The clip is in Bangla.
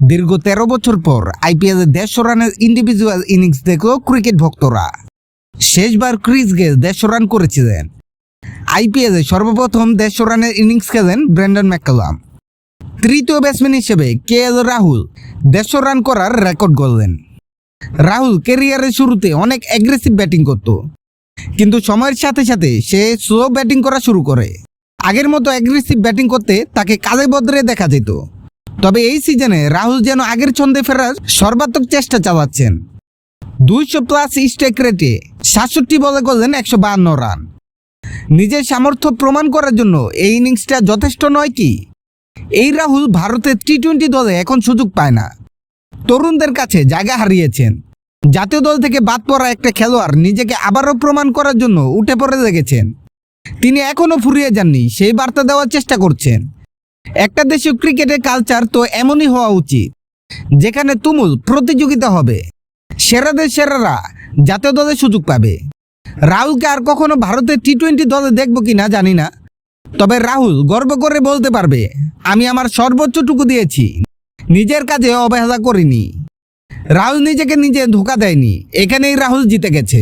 দীর্ঘ 13 বছর পর আইপিএলে 150 রানের ইন্ডিভিজুয়াল ইনিংস দেখল ক্রিকেট ভক্তরা। শেষবার ক্রিস গেল 150 রান করেছিলেন। আইপিএলে সর্বপ্রথম 150 রানের ইনিংস খেলেন ব্রেন্ডন ম্যাককালাম। তৃতীয় ব্যাটসম্যান হিসেবে কেএল রাহুল 150 রান করার রেকর্ড গড়লেন। রাহুল ক্যারিয়ারের শুরুতে অনেক অ্যাগ্রেসিভ ব্যাটিং করত, কিন্তু সময়ের সাথে সাথে সে স্লো ব্যাটিং করা শুরু করে। আগের মতো অ্যাগ্রেসিভ ব্যাটিং করতে তাকে কাজে বদলে দেখা যেত। তবে এই সিজনে রাহুল যেন আগের ছন্দে ফেরার সর্বাত্মক চেষ্টা চালাচ্ছেন। 200+ স্ট্রাইক রেটে 67 বলে করলেন 152 রান। নিজের সামর্থ্য প্রমাণ করার জন্য এই ইনিংসটা যথেষ্ট নয় কি? এই রাহুল ভারতের টি-20 দলে এখন সুযোগ পায় না। তরুণদের কাছে জায়গা হারিয়েছেন। জাতীয় দল থেকে বাদ পড়া একটা খেলোয়াড় নিজেকে আবারও প্রমাণ করার জন্য উঠে পড়ে লেগেছেন। তিনি এখনও ফুরিয়ে যাননি, সেই বার্তা দেওয়ার চেষ্টা করছেন। একটা দেশীয় ক্রিকেটের কালচার তো এমনই হওয়া উচিত, যেখানে তুমুল প্রতিযোগিতা হবে, সেরাদের সেরারা জাতীয় দলে সুযোগ পাবে। রাহুলকে আর কখনো ভারতের টি-20 দলে দেখবো কিনা জানি না, তবে রাহুল গর্ব করে বলতে পারবে, আমি আমার সর্বোচ্চটুকু দিয়েছি, নিজের কাজে অবহেলা করিনি। রাহুল নিজেকে নিজে ধোঁকা দেয়নি, এখানেই রাহুল জিতে গেছে।